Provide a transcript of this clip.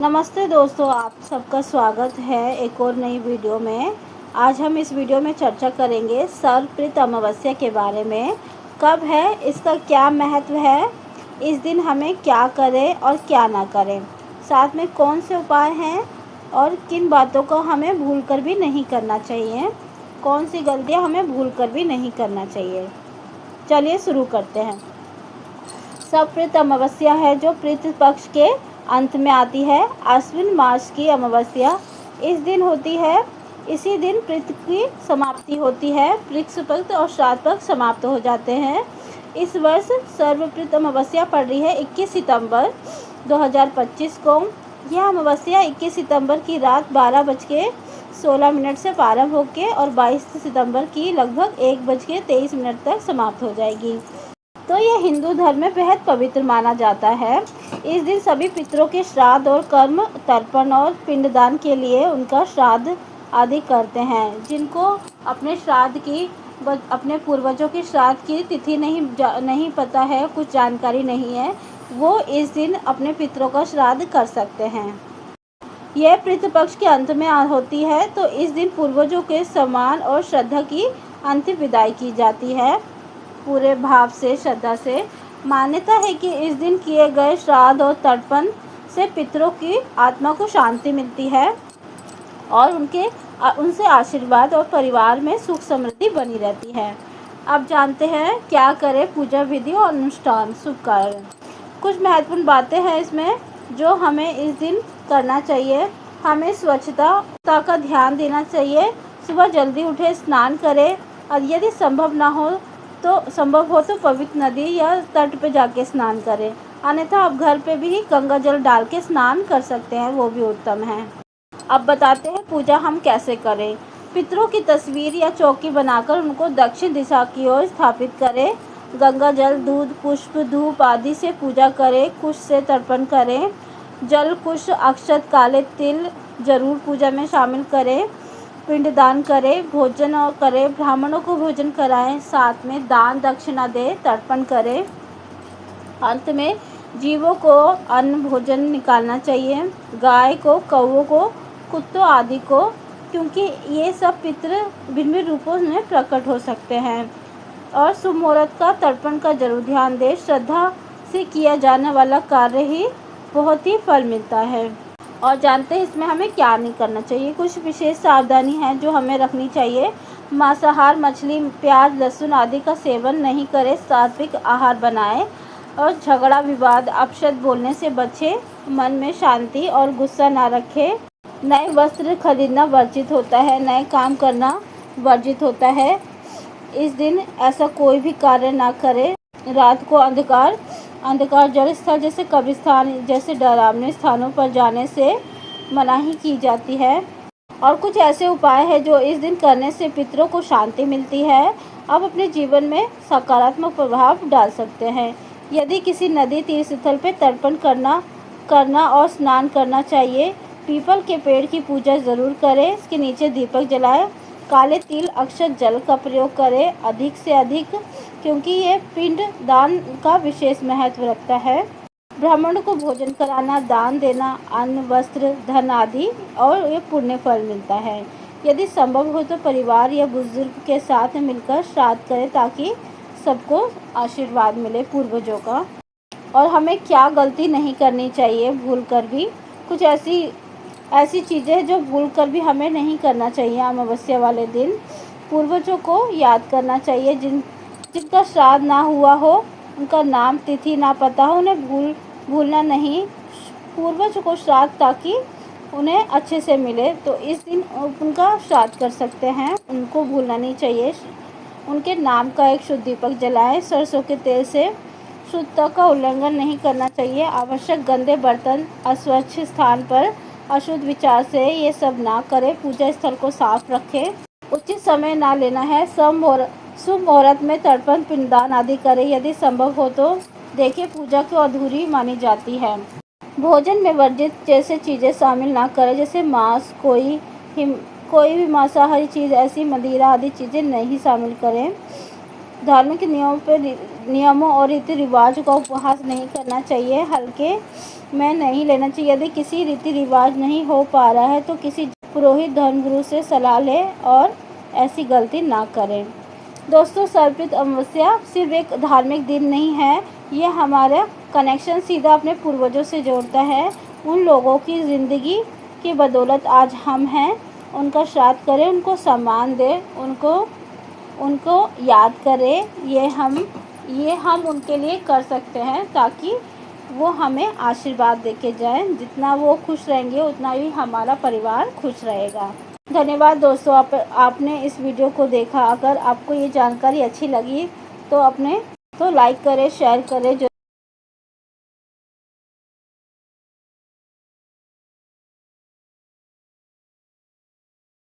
नमस्ते दोस्तों, आप सबका स्वागत है एक और नई वीडियो में। आज हम इस वीडियो में चर्चा करेंगे सर्वपितृ अमावस्या के बारे में। कब है, इसका क्या महत्व है, इस दिन हमें क्या करें और क्या ना करें, साथ में कौन से उपाय हैं और किन बातों को हमें भूलकर भी नहीं करना चाहिए, कौन सी गलतियां हमें भूलकर भी नहीं करना चाहिए। चलिए शुरू करते हैं। सर्वपितृ अमावस्या है जो पितृ पक्ष के अंत में आती है। आश्विन मास की अमावस्या इस दिन होती है। इसी दिन पितृ की समाप्ति होती है। पितृ पक्ष और श्राद्ध पक्ष समाप्त हो जाते हैं। इस वर्ष सर्वपितृ अमावस्या पड़ रही है 21 सितंबर 2025 को। यह अमावस्या 21 सितंबर की रात 12:16 से प्रारंभ होकर और 22 सितंबर की लगभग 1:23 तक समाप्त हो जाएगी। तो यह हिंदू धर्म में बेहद पवित्र माना जाता है। इस दिन सभी पितरों के श्राद्ध और कर्म तर्पण और पिंडदान के लिए उनका श्राद्ध आदि करते हैं। जिनको अपने श्राद्ध की अपने पूर्वजों के श्राद्ध की तिथि नहीं पता है, कुछ जानकारी नहीं है, वो इस दिन अपने पितरों का श्राद्ध कर सकते हैं। यह पितृ पक्ष के अंत में होती है, तो इस दिन पूर्वजों के सम्मान और श्रद्धा की अंतिम विदाई की जाती है। पूरे भाव से, श्रद्धा से। मान्यता है कि इस दिन किए गए श्राद्ध और तर्पण से पितरों की आत्मा को शांति मिलती है और उनसे आशीर्वाद और परिवार में सुख समृद्धि बनी रहती है। अब जानते हैं क्या करें, पूजा विधि और अनुष्ठान, शुभ कार्य। कुछ महत्वपूर्ण बातें हैं इसमें जो हमें इस दिन करना चाहिए। हमें स्वच्छता का ध्यान देना चाहिए। सुबह जल्दी उठे, स्नान करें और यदि संभव हो तो पवित्र नदी या तट पे जाके स्नान करें। अन्यथा आप घर पे भी गंगा जल डाल के स्नान कर सकते हैं, वो भी उत्तम है। अब बताते हैं पूजा हम कैसे करें। पितरों की तस्वीर या चौकी बनाकर उनको दक्षिण दिशा की ओर स्थापित करें। गंगा जल, दूध, पुष्प, धूप आदि से पूजा करें। कुश से तर्पण करें। जल, कुश, अक्षत, काले तिल जरूर पूजा में शामिल करें। पिंडदान करें, भोजन करें, ब्राह्मणों को भोजन कराएं, साथ में दान दक्षिणा दें, तर्पण करें। अंत में जीवों को अन्न भोजन निकालना चाहिए। गाय को, कौओं को, कुत्तों आदि को, क्योंकि ये सब पितृ भिन्न भिन्न रूपों में प्रकट हो सकते हैं। और शुभ मुहूर्त का तर्पण का जरूर ध्यान दें। श्रद्धा से किया जाने वाला कार्य ही बहुत ही फल मिलता है। और जानते हैं इसमें हमें क्या नहीं करना चाहिए। कुछ विशेष सावधानी है जो हमें रखनी चाहिए। मांसाहार, मछली, प्याज, लहसुन आदि का सेवन नहीं करें। सात्विक आहार बनाएं और झगड़ा, विवाद, अपशब्द बोलने से बचें। मन में शांति और गुस्सा ना रखें। नए वस्त्र खरीदना वर्जित होता है। नए काम करना वर्जित होता है। इस दिन ऐसा कोई भी कार्य ना करें। रात को अंधकार जल स्थल जैसे कब्रिस्तान जैसे डरावने स्थानों पर जाने से मनाही की जाती है। और कुछ ऐसे उपाय हैं जो इस दिन करने से पितरों को शांति मिलती है। आप अपने जीवन में सकारात्मक प्रभाव डाल सकते हैं। यदि किसी नदी, तीर्थ स्थल पर तर्पण करना और स्नान करना चाहिए। पीपल के पेड़ की पूजा ज़रूर करें। इसके नीचे दीपक जलाएं। काले तिल, अक्षत, जल का प्रयोग करें अधिक से अधिक, क्योंकि ये पिंड दान का विशेष महत्व रखता है। ब्राह्मणों को भोजन कराना, दान देना, अन्न, वस्त्र, धन आदि और ये पुण्य फल मिलता है। यदि संभव हो तो परिवार या बुजुर्ग के साथ मिलकर श्राद्ध करें ताकि सबको आशीर्वाद मिले पूर्वजों का। और हमें क्या गलती नहीं करनी चाहिए भूल कर भी। कुछ ऐसी चीज़ें हैं जो भूल कर भी हमें नहीं करना चाहिए। अमावस्या वाले दिन पूर्वजों को याद करना चाहिए। जिनका श्राद्ध ना हुआ हो, उनका नाम, तिथि ना पता हो, उन्हें भूलना नहीं। पूर्वज को श्राद्ध ताकि उन्हें अच्छे से मिले, तो इस दिन उनका श्राद्ध कर सकते हैं। उनको भूलना नहीं चाहिए। उनके नाम का एक शुद्ध दीपक जलाएं। सरसों के तेल से शुद्धता का उल्लंघन नहीं करना चाहिए। आवश्यक गंदे बर्तन, अस्वच्छ स्थान पर अशुद्ध विचार से ये सब ना करें। पूजा स्थल को साफ रखें। उचित समय ना लेना है। शुभ मुहूर्त में तर्पण, पिंडदान आदि करें। यदि संभव हो तो देखिए, पूजा को अधूरी मानी जाती है। भोजन में वर्जित जैसे चीज़ें शामिल ना करें, जैसे मांस, कोई भी मांसाहारी चीज़, ऐसी मदिरा आदि चीज़ें नहीं शामिल करें। धार्मिक नियमों और रीति रिवाज का उपहास नहीं करना चाहिए, हल्के में नहीं लेना चाहिए। यदि किसी रीति रिवाज नहीं हो पा रहा है तो किसी पुरोहित धर्मगुरु से सलाह लें और ऐसी गलती ना करें। दोस्तों, सर्पित अमावस्या सिर्फ एक धार्मिक दिन नहीं है, ये हमारा कनेक्शन सीधा अपने पूर्वजों से जोड़ता है। उन लोगों की ज़िंदगी की बदौलत आज हम हैं। उनका श्राद्ध करें, उनको सम्मान दें, उनको याद करें। ये हम उनके लिए कर सकते हैं ताकि वो हमें आशीर्वाद देके जाएं। जितना वो खुश रहेंगे उतना ही हमारा परिवार खुश रहेगा। धन्यवाद दोस्तों, आपने इस वीडियो को देखा। अगर आपको ये जानकारी अच्छी लगी तो लाइक करें, शेयर करें।